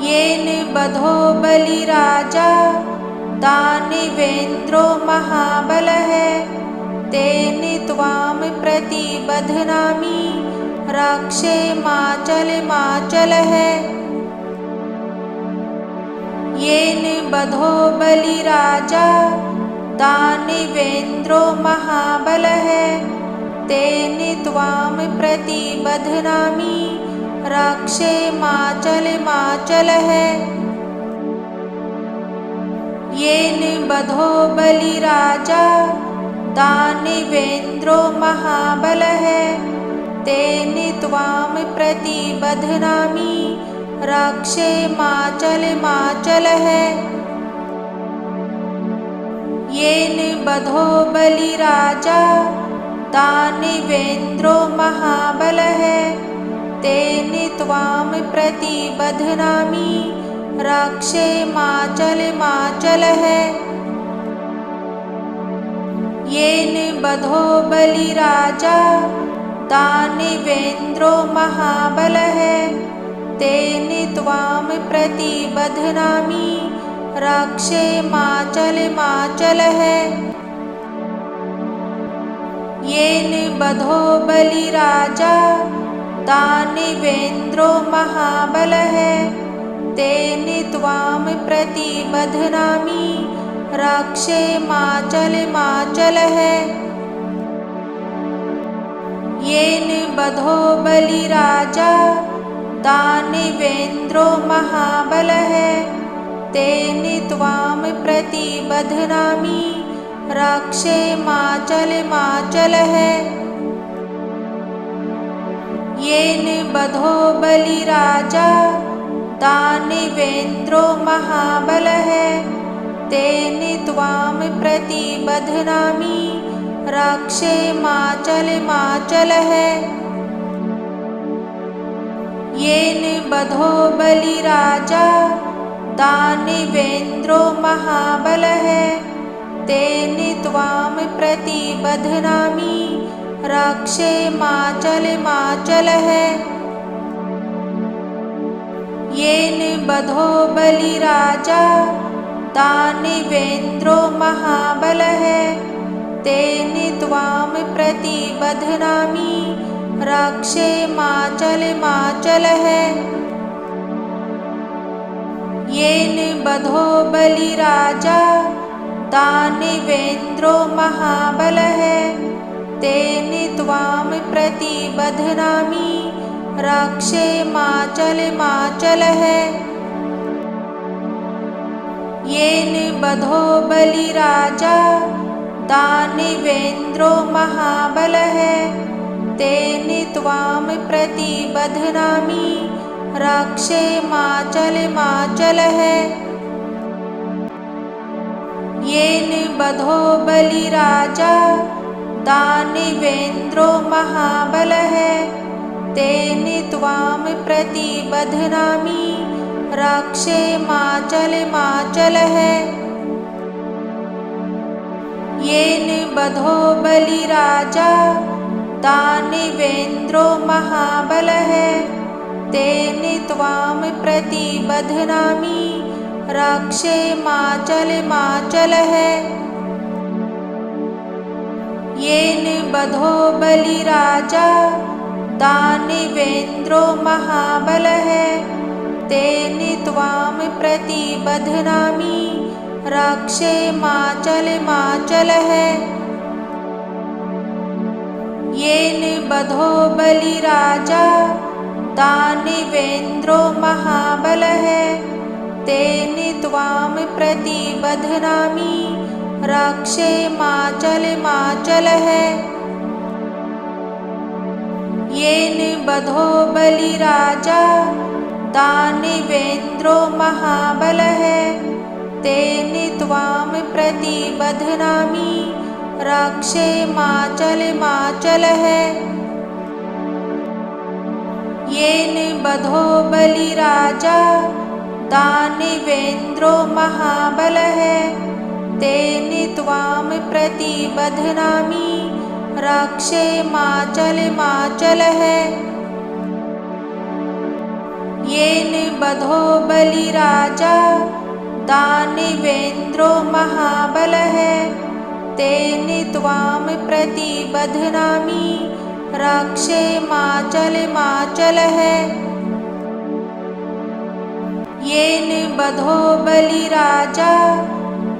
येन बधो बलिराजा दानवेन्द्रो महाबलः तेन त्वां प्रतिबध्नामि रक्षेमाचलमाचलः। येन बधो बलिराजा दानवेन्द्रो महाबलः तेन त्वां प्रतिबध्नामि रक्षेमाचलमाचलः। येन बधो बलिराजा दानवेन्द्रो महाबलः तेन त्वां प्रतिबध्नामि रक्षेमाचलमाचलः। येन बधो बलिराजा दानवेन्द्रो महाबलः तेन त्वां प्रतिबध्नामि रक्षेमाचलमाचलः। येन बधो बलिराजा दानवेन्द्रो महाबलः तेन त्वां प्रतिबध्नामि रक्षेमाचलमाचलः। येन बधो बलिराजा दानवेन्द्रो महाबलः तेन त्वां प्रतिबध्नामि रक्षेमाचलमाचलः। येन बधो बलिराजा दानवेन्द्रो महाबलः तेन त्वां प्रतिबध्नामि रक्षेमाचलमाचलः। येन बधो बलिराजा दानवेन्द्रो महाबलः तेन त्वां प्रतिबध्नामि रक्षेमाचलमाचलः। येन बधो बलिराजा दानवेन्द्रो महाबलः तेन त्वां प्रतिबध्नामि रक्षेमाचलमाचलः। येन बधो बलिराजा दानवेन्द्रो महाबलः तेन त्वां प्रतिबध्नामि रक्षेमाचलमाचलः। येन बधो बलिराजा दानवेन्द्रो महाबलः तेन त्वां प्रतिबध्नामि रक्षेमाचलमाचलः। येन बधो बलिराजा दानवेन्द्रो महाबलः तेन त्वां प्रतिबध्नामि रक्षेमाचलमाचलः। येन बधो बलिराजा दानवेन्द्रो महाबलः तेन त्वां प्रतिबध्नामि रक्षेमाचलमाचलः। येन बधो बलिराजा दानवेन्द्रो महाबलः तेन त्वां प्रतिबध्नामि रक्षेमाचलमाचलः। येन बधो बलिराजा दानवेन्द्रो महाबलः तेन त्वां प्रतिबध्नामि रक्षेमाचलमाचलः। येन बधो बलिराजा दानवेन्द्रो महाबलः तेन त्वां प्रतिबध्नामि रक्षेमाचलमाचलः। येन बधो बलिराजा दानवेन्द्रो महाबलः तेन त्वां प्रतिबध्नामि रक्षेमाचलमाचलः। येन बधो बलिराजा दानवेन्द्रो महाबलः तेन त्वां प्रतिबध्नामि रक्षेमाचलमाचलः। येन बधो बलिराजा दानवेन्द्रो महाबलः तेन त्वां प्रतिबध्नामि रक्षेमाचलमाचलः। येन बधो बलिराजा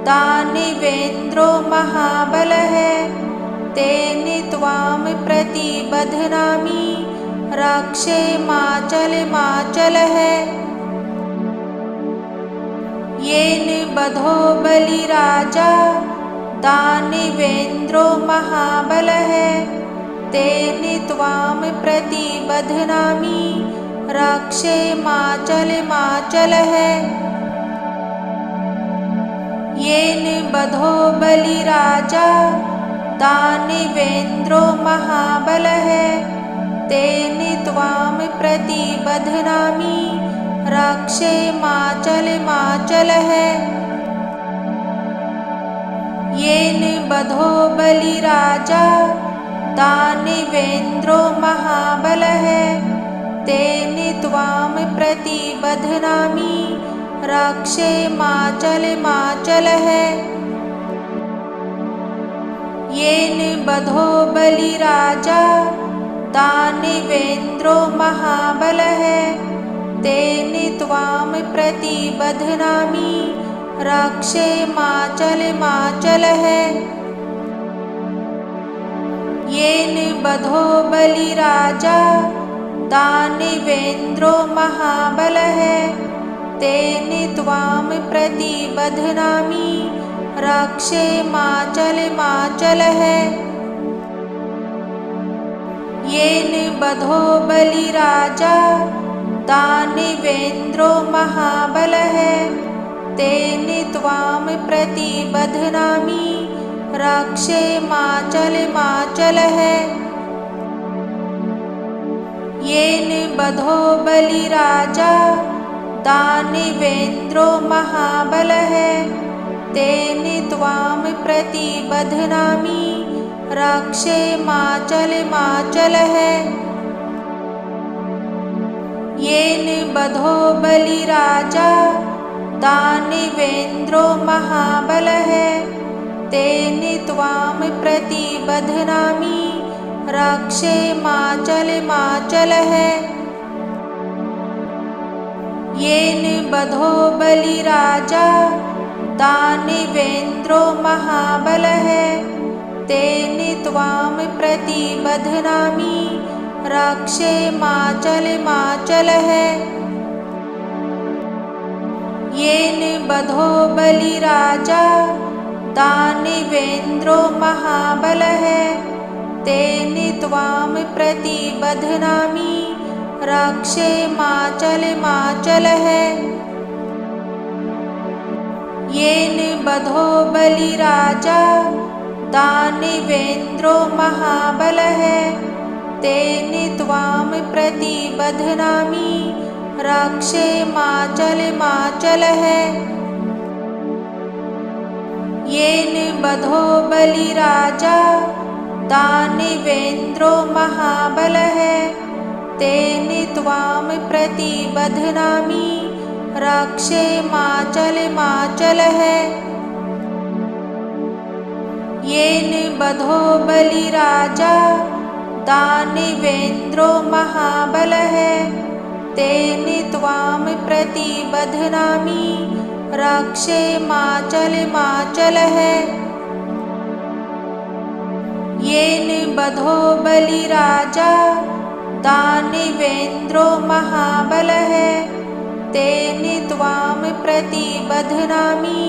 दानवेन्द्रो महाबलः तेन त्वां प्रतिबध्नामि रक्षेमाचलमाचलः। येन बधो बलिराजा दानवेन्द्रो महाबलः तेन त्वां प्रतिबध्नामि रक्षेमाचलमाचलः। येन बधो बलिराजा दानवेन्द्रो महाबलः तेन त्वां प्रतिबध्नामि रक्षेमाचलमाचलः। येन बधो बलिराजा दानवेन्द्रो महाबलः तेन त्वां प्रतिबध्नामि रक्षेमाचलमाचलः। येन बधो बलिराजा दानवेन्द्रो महाबलः तेन त्वां प्रतिबध्नामि रक्षेमाचलमाचलः। येन बधो बलिराजा दानवेन्द्रो महाबलः तेन त्वां प्रतिबध्नामि रक्षेमाचलमाचलः। येन बधो बलिराजा दानवेन्द्रो महाबलः तेन त्वां प्रतिबध्नामि रक्षेमाचलमाचलः। येन बधो बलिराजा दानवेन्द्रो महाबलः तेन त्वां प्रतिबध्नामि रक्षेमाचलमाचलः। येन बधो बलिराजा दानवेन्द्रो महाबलः तेन त्वां प्रतिबध्नामि रक्षेमाचलमाचलः। येन बधो बलिराजा दानवेन्द्रो महाबलः तेन त्वां प्रतिबध्नामि रक्षेमाचलमाचलः। येन बधो बलिराजा दानवेन्द्रो महाबलः तेन त्वां प्रतिबध्नामि रक्षेमाचलमाचलः। येन बधो बलिराजा दानवेन्द्रो महाबलः तेन त्वां प्रतिबध्नामि रक्षेमाचलमाचलः। येन बधो बलिराजा दानवेन्द्रो महाबलः तेन त्वां प्रतिबध्नामि रक्षेमाचलमाचलः। येन बधो बलिराजा दानवेन्द्रो महाबलः तेन त्वां प्रतिबध्नामि रक्षेमाचलमाचलः। येन बधो बलिराजा दानवेन्द्रो महाबलः तेन त्वां प्रतिबध्नामि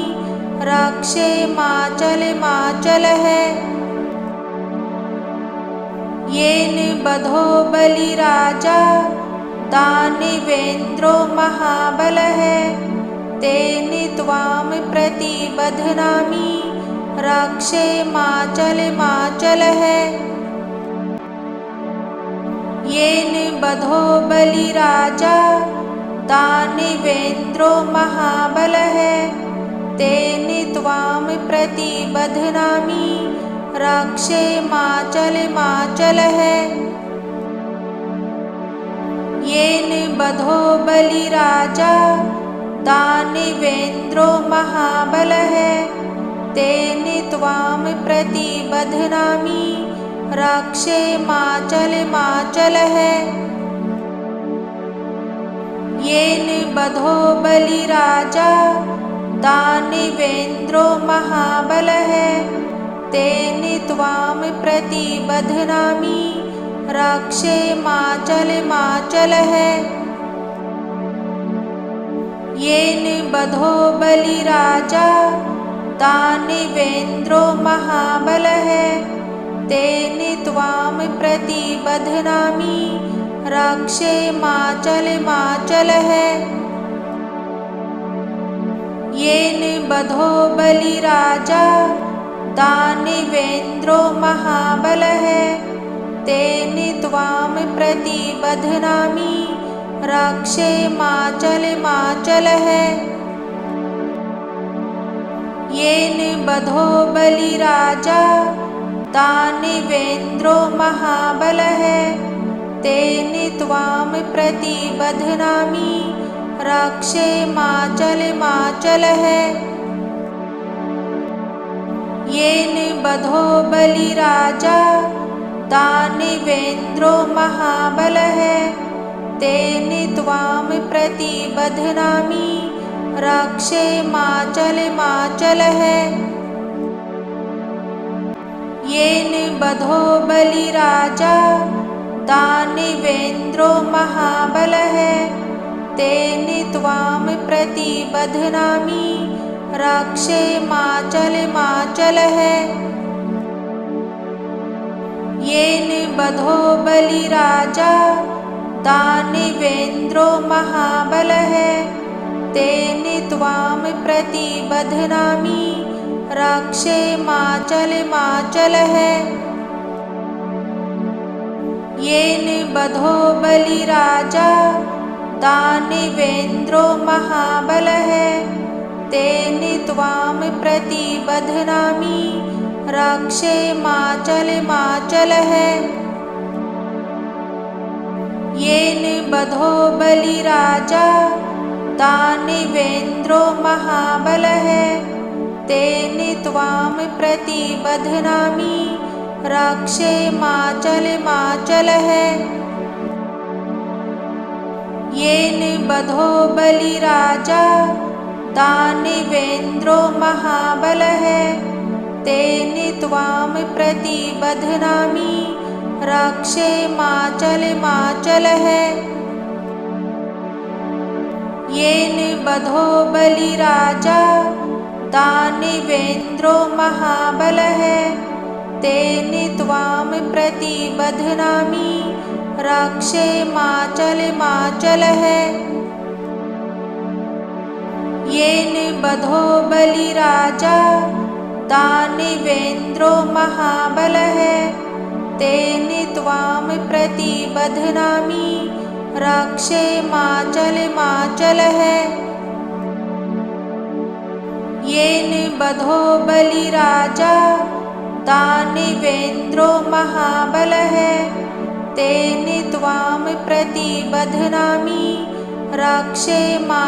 रक्षेमाचलमाचलः। येन बधो बलिराजा दानवेन्द्रो महाबलः तेन त्वां प्रतिबध्नामि रक्षेमाचलमाचलः। येन बधो बलिराजा दानवेन्द्रो महाबलः तेन त्वां प्रतिबध्नामि रक्षेमाचलमाचलः। येन बधो बलिराजा दानवेन्द्रो महाबलः तेन त्वां प्रतिबध्नामि रक्षेमाचलमाचलः। येन बधो बलिराजा दानवेन्द्रो महाबलः तेन त्वां प्रतिबध्नामि रक्षेमाचलमाचलः। येन बधो बलिराजा दानवेन्द्रो महाबलः तेन त्वां प्रतिबध्नामि रक्षेमाचलमाचलः। येन बधो बलिराजा दानवेन्द्रो महाबलः तेन त्वां प्रतिबध्नामि रक्षेमाचलमाचलः। येन बधो बलिराजा दानवेन्द्रो महाबलः तेन त्वां प्रतिबध्नामि रक्षेमाचलमाचलः। येन बधो बलिराजा दानवेन्द्रो महाबलः तेन त्वां प्रतिबध्नामि रक्षेमाचलमाचलः। येन बधो बलिराजा दानवेन्द्रो महाबलः तेन त्वां प्रतिबध्नामि रक्षेमाचलमाचलः। येन बधो बलिराजा दानवेन्द्रो महाबलः तेन त्वां प्रतिबध्नामि रक्षेमाचलमाचलः। येन बधो बलिराजा दानवेन्द्रो महाबलः तेन त्वां प्रतिबध्नामि रक्षेमाचलमाचलः। येन बधो बलिराजा दानवेन्द्रो महाबलः तेन त्वां प्रतिबध्नामि रक्षेमाचलमाचलः। येन बधो बलिराजा दानवेन्द्रो महाबलः तेन त्वां प्रतिबध्नामि रक्षेमाचलमाचलः। येन बधो बलिराजा दानवेन्द्रो महाबलः तेन त्वां प्रतिबध्नामि रक्षेमाचलमाचलः। येन बधो बलिराजा दानवेन्द्रो महाबलः तेन त्वां प्रतिबध्नामि रक्षेमाचलमाचलः। येन बधो बलिराजा दानवेन्द्रो महाबलः तेन त्वां प्रतिबध्नामि रक्षेमाचलमाचलः।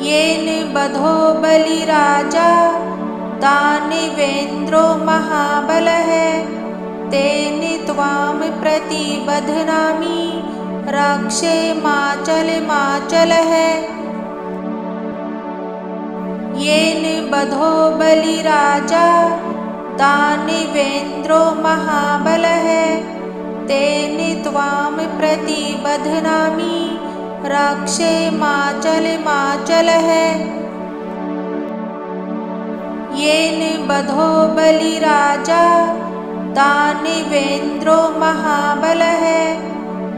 येन बधो बलिराजा दानवेन्द्रो महाबलः तेन त्वां प्रतिबध्नामि रक्षेमाचलमाचलः। येन बधो बलिराजा दानवेन्द्रो महाबलः तेन त्वां प्रतिबध्नामि रक्षेमाचलमाचलः। येन बधो बलिराजा दानवेन्द्रो महाबलः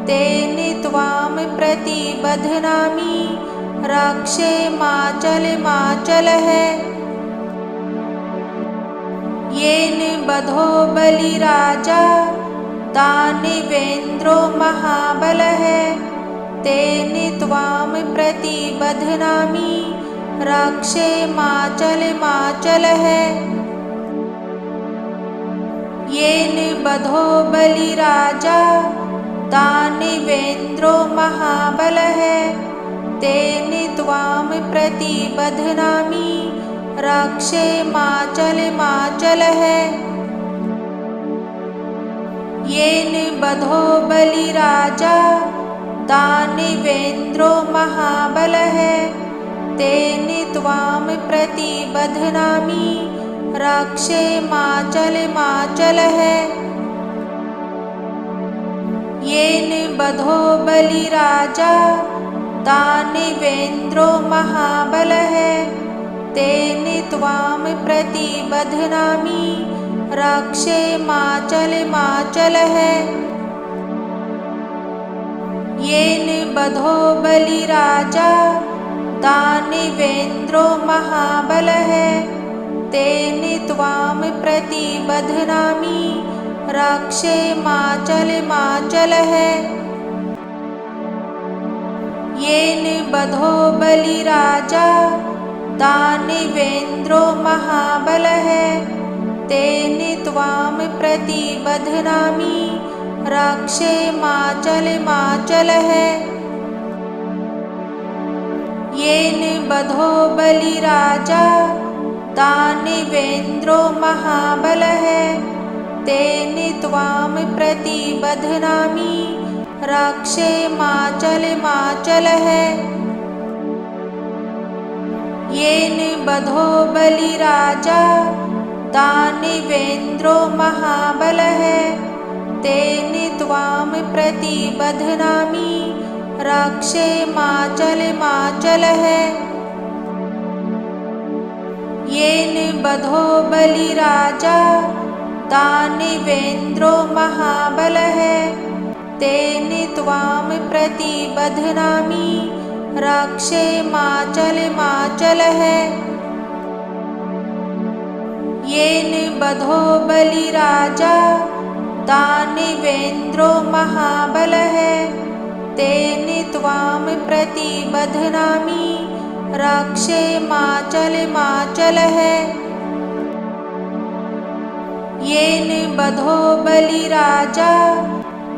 तेन त्वां प्रतिबध्नामि रक्षेमाचलमाचलः। येन बधो बलिराजा दानवेन्द्रो महाबलः तेन त्वां प्रतिबध्नामि रक्षेमाचलमाचलः। येन बधो बलिराजा दानवेन्द्रो महाबलः तेन त्वां प्रतिबध्नामि रक्षेमाचलमाचलः। येन बधो बलिराजा दानवेन्द्रो महाबलः तेन त्वां प्रतिबध्नामि रक्षेमाचलमाचलः। येन बधो बलिराजा दानवेन्द्रो महाबलः तेन त्वां प्रतिबध्नामि रक्षेमाचलमाचलः। येन बधो बलिराजा दानवेन्द्रो महाबलः तेन त्वां प्रतिबध्नामि रक्षेमाचलमाचलः। येन बधो बलिराजा दानवेन्द्रो महाबलः तेन त्वां प्रतिबध्नामि रक्षेमाचलमाचलः। येन बधो बलिराजा दानवेन्द्रो महाबलः तेन त्वां प्रतिबध्नामि रक्षेमाचलमाचलः। येन बधो बलिराजा दानवेन्द्रो महाबलः तेन त्वां प्रतिबध्नामि रक्षेमाचलमाचलः। येन बधो बलिराजा दानवेन्द्रो महाबलः तेन त्वां प्रतिबध्नामि रक्षेमाचलमाचलः। येन बधो बलिराजा दानवेन्द्रो महाबलः तेन त्वां प्रतिबध्नामि रक्षेमाचलमाचलः। येन बधो बलिराजा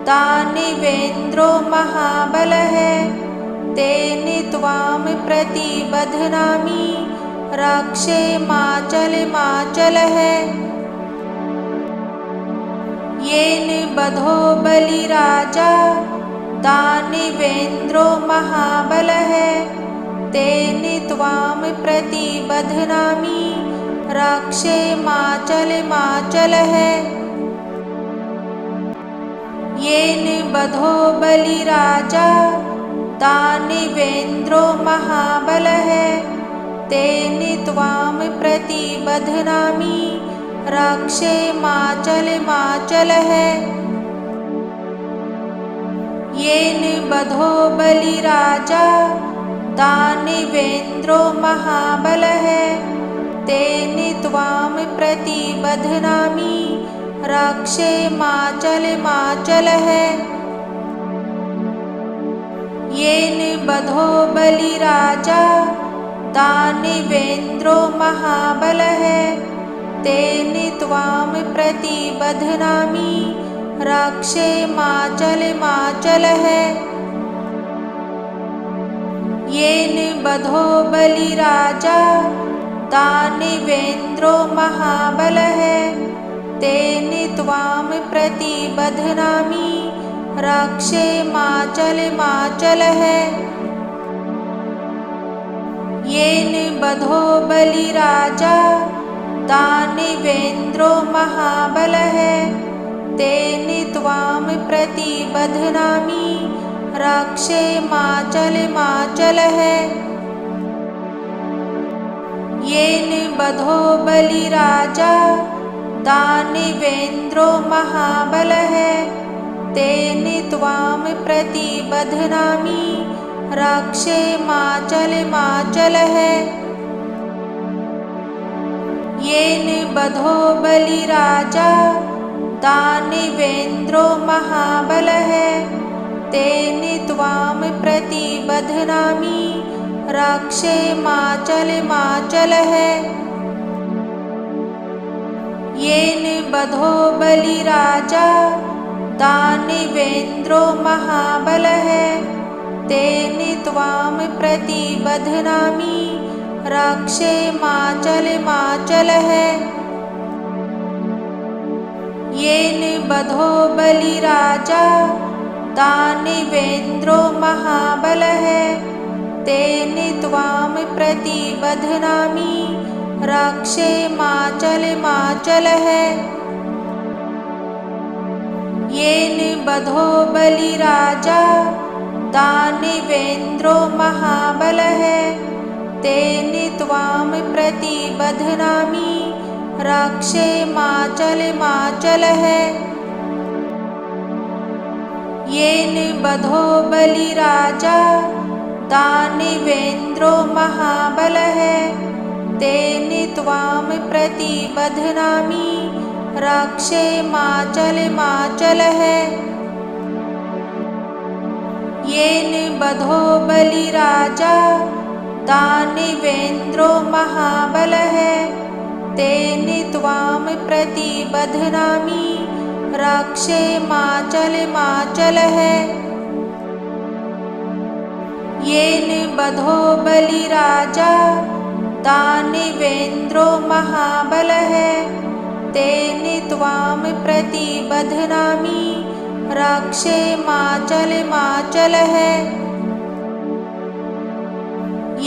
दानवेन्द्रो महाबलः तेन त्वां प्रतिबध्नामि रक्षेमाचलमाचलः। येन बधो बलिराजा दानवेन्द्रो महाबलः तेन त्वां प्रतिबध्नामि रक्षेमाचलमाचलः। येन बधो बलिराजा दानवेन्द्रो महाबलः तेन त्वां प्रतिबध्नामि रक्षेमाचलमाचलः। येन बधो बलिराजा दानवेन्द्रो महाबलः तेन त्वां प्रतिबध्नामि रक्षेमाचलमाचलः। येन बधो बलिराजा दानवेन्द्रो महाबलः तेन त्वां प्रतिबध्नामि रक्षेमाचलमाचलः। येन बधो बलिराजा दानवेन्द्रो महाबलः तेन त्वां प्रतिबध्नामि रक्षेमाचलमाचलः। येन बधो बलिराजा दानवेन्द्रो महाबलः तेन त्वां प्रतिबध्नामि रक्षेमाचलमाचलः। येन बधो बलिराजा दानवेन्द्रो महाबलः तेन त्वां प्रतिबध्नामि रक्षेमाचलमाचलः। येन बधो बलिराजा दानवेन्द्रो महाबलः तेन त्वां प्रतिबध्नामि रक्षेमाचलमाचलः। येन बधो बलिराजा दानवेन्द्रो महाबलः तेन त्वां प्रतिबध्नामि रक्षेमाचलमाचलः। येन बधो बलिराजा दानवेन्द्रो महाबलः तेन त्वां प्रतिबध्नामि रक्षेमाचलमाचलः। येन बधो बलिराजा दानवेन्द्रो महाबलः तेन त्वां प्रतिबध्नामि रक्षेमाचलमाचलः। येन बधो बलिराजा दानवेन्द्रो महाबलः तेन त्वां प्रतिबध्नामि रक्षेमाचलमाचलः। येन बधो बलिराजा दानवेन्द्रो महाबलः तेन त्वां प्रतिबध्नामि रक्षेमाचलमाचलः। येन बधो बलिराजा दानवेन्द्रो महाबलः तेन त्वां प्रतिबध्नामि रक्षेमाचलमाचलः।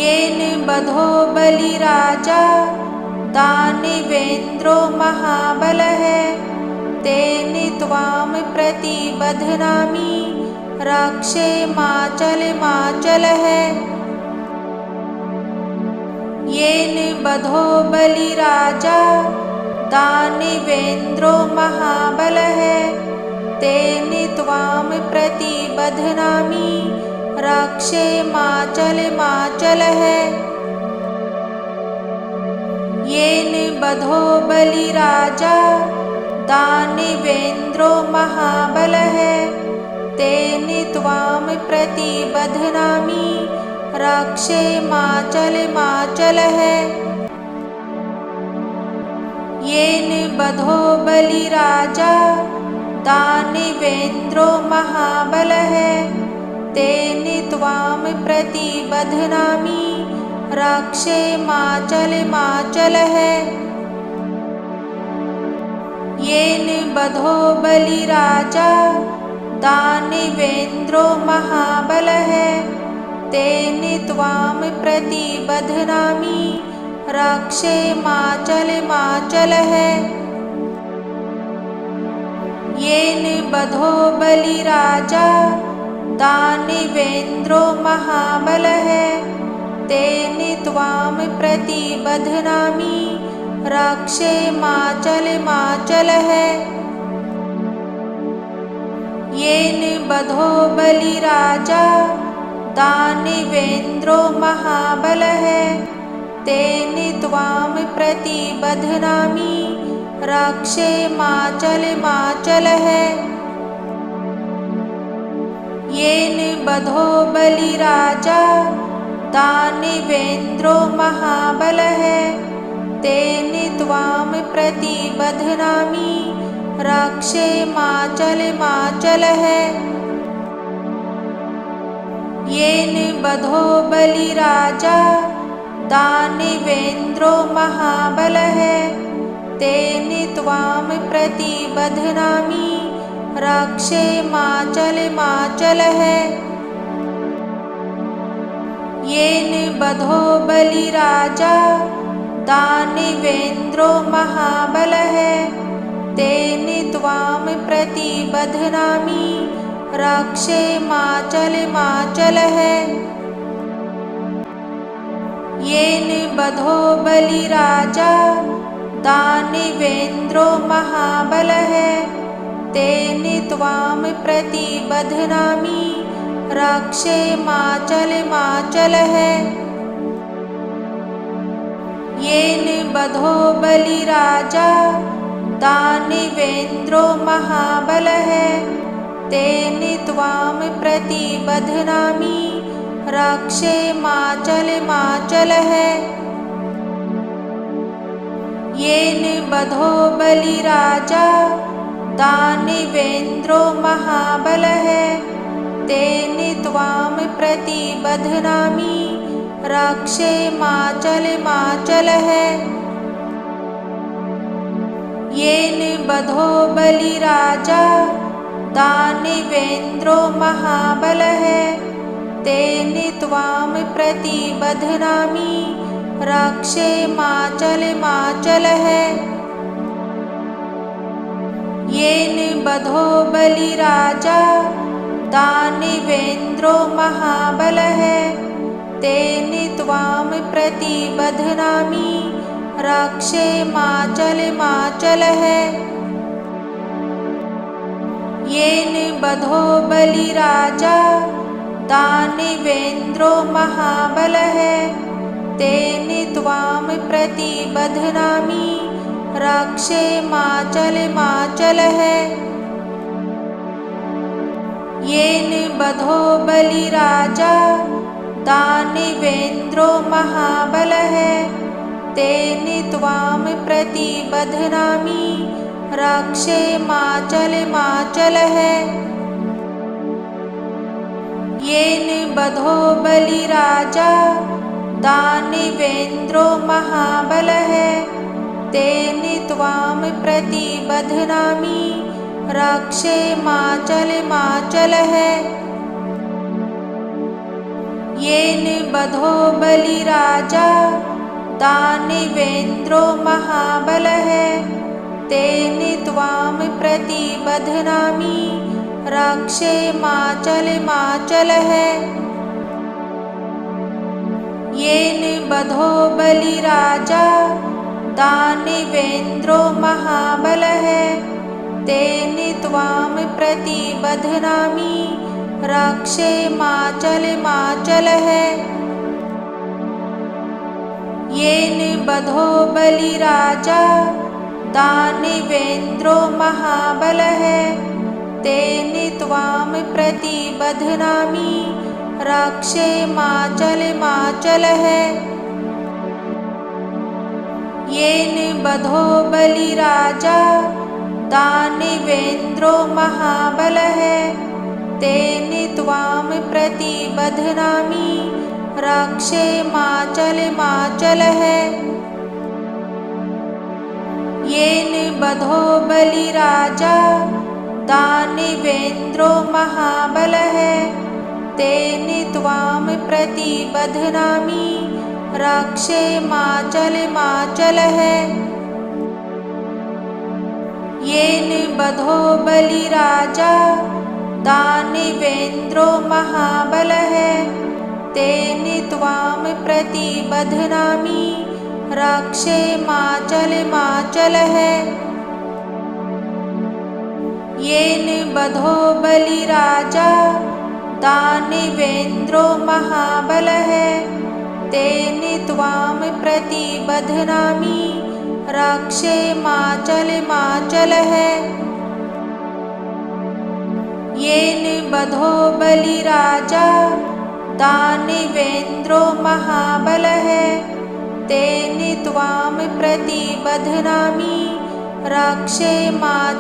येन बधो बलिराजा दानवेन्द्रो महाबलः तेन त्वां प्रतिबध्नामि रक्षेमाचलमाचलः। येन बधो बलिराजा दानवेन्द्रो महाबलः तेन त्वां प्रतिबध्नामि रक्षेमाचलमाचलः। येन बधो बलिराजा दानवेन्द्रो महाबलः तेन त्वां प्रतिबध्नामि रक्षेमाचलमाचलः। येन बधो बलिराजा दानवेन्द्रो महाबलः तेन त्वां प्रतिबध्नामि रक्षेमाचलमाचलः। येन बधो बलिराजा दानवेन्द्रो महाबलः तेन त्वां प्रतिबध्नामि रक्षेमाचलमाचलः। येन बधो बलिराजा दानवेन्द्रो महाबलः तेन त्वां प्रतिबध्नामि रक्षेमाचलमाचलः। येन बधो बलिराजा दानवेन्द्रो महाबलः तेन त्वां प्रतिबध्नामि रक्षेमाचलमाचलः। येन बधो बलिराजा दानवेन्द्रो महाबलः तेन त्वां प्रतिबध्नामि रक्षेमाचलमाचलः। येन बधो बलिराजा दानवेन्द्रो महाबलः तेन त्वां प्रतिबध्नामि रक्षेमाचलमाचलः। येन बधो बलिराजा दानवेन्द्रो महाबलः तेन त्वां प्रतिबध्नामि रक्षेमाचलमाचलः। येन बधो बलिराजा दानवेन्द्रो महाबलः तेन त्वां प्रतिबध्नामि रक्षेमाचलमाचलः। येन बधो बलिराजा दानवेन्द्रो महाबलः तेन त्वां प्रतिबध्नामि रक्षेमाचलमाचलः। येन बधो बलिराजा दानवेन्द्रो महाबलः तेन त्वां प्रतिबध्नामि रक्षेमाचलमाचलः। येन बधो बलिराजा दानवेन्द्रो महाबलः तेन त्वां प्रतिबध्नामि रक्षेमाचलमाचलः। येन बधो बलिराजा दानवेन्द्रो महाबलः तेन त्वां प्रतिबध्नामि रक्षेमाचलमाचलः। येन बधो बलिराजा दानवेन्द्रो महाबलः तेन त्वां प्रतिबध्नामि रक्षेमाचलमाचलः। येन बधो बलिराजा दानवेन्द्रो महाबलः तेन त्वां प्रतिबध्नामि रक्षेमाचलमाचलः। येन बधो बलिराजा दानवेन्द्रो महाबलः तेन त्वां प्रतिबध्नामि रक्षेमाचलमाचलः। येन बधो बलिराजा दानवेन्द्रो महाबलः तेन त्वां प्रतिबध्नामि रक्षेमाचलमाचलः। येन बधो बलिराजा दानवेन्द्रो महाबलः तेन त्वां प्रतिबध्नामि रक्षेमाचलमाचलः। येन बधो बलिराजा दानवेन्द्रो महाबलः तेन त्वां प्रतिबध्नामि रक्षेमाचलमाचलः। येन बधो बलिराजा दानवेन्द्रो महाबलः तेन त्वां प्रतिबध्नामि रक्षेमाचलमाचलः। येन बधो बलिराजा दानवेन्द्रो महाबलः तेन त्वां प्रतिबध्नामि रक्षेमाचलमाचलः। येन बधो बलिराजा दानवेन्द्रो महाबलः तेन त्वां प्रतिबध्नामि रक्षेमाचलमाचलः। येन बधो बलिराजा दानवेन्द्रो महाबलः तेन त्वां प्रतिबध्नामि रक्षेमाचलमाचलः। येन बधो बलिराजा दानवेन्द्रो महाबलः तेन त्वां प्रतिबध्नामि रक्षेमाचलमाचलः।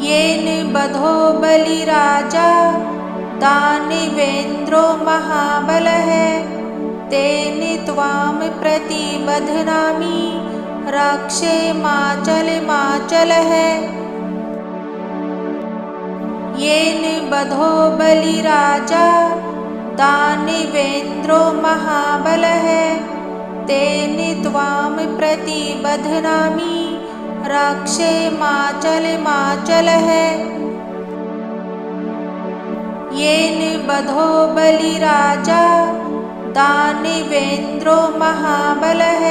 येन बधो बलिराजा दानवेन्द्रो महाबलः तेन त्वां प्रतिबध्नामि रक्षेमाचलमाचलः। येन बधो बलिराजा दानवेन्द्रो महाबलः तेन त्वां प्रतिबध्नामि रक्षेमाचलमाचलः। येन बधो बलिराजा दानवेन्द्रो महाबलः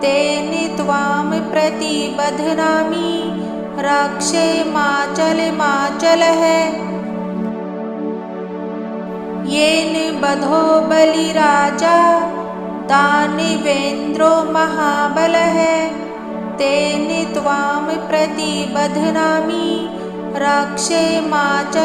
तेन त्वां प्रतिबध्नामि रक्षेमाचलमाचलः। येन बधो बलिराजा दानवेन्द्रो महाबलः तेन त्वां प्रतिबध्नामि रक्षेमाचलमाचलः।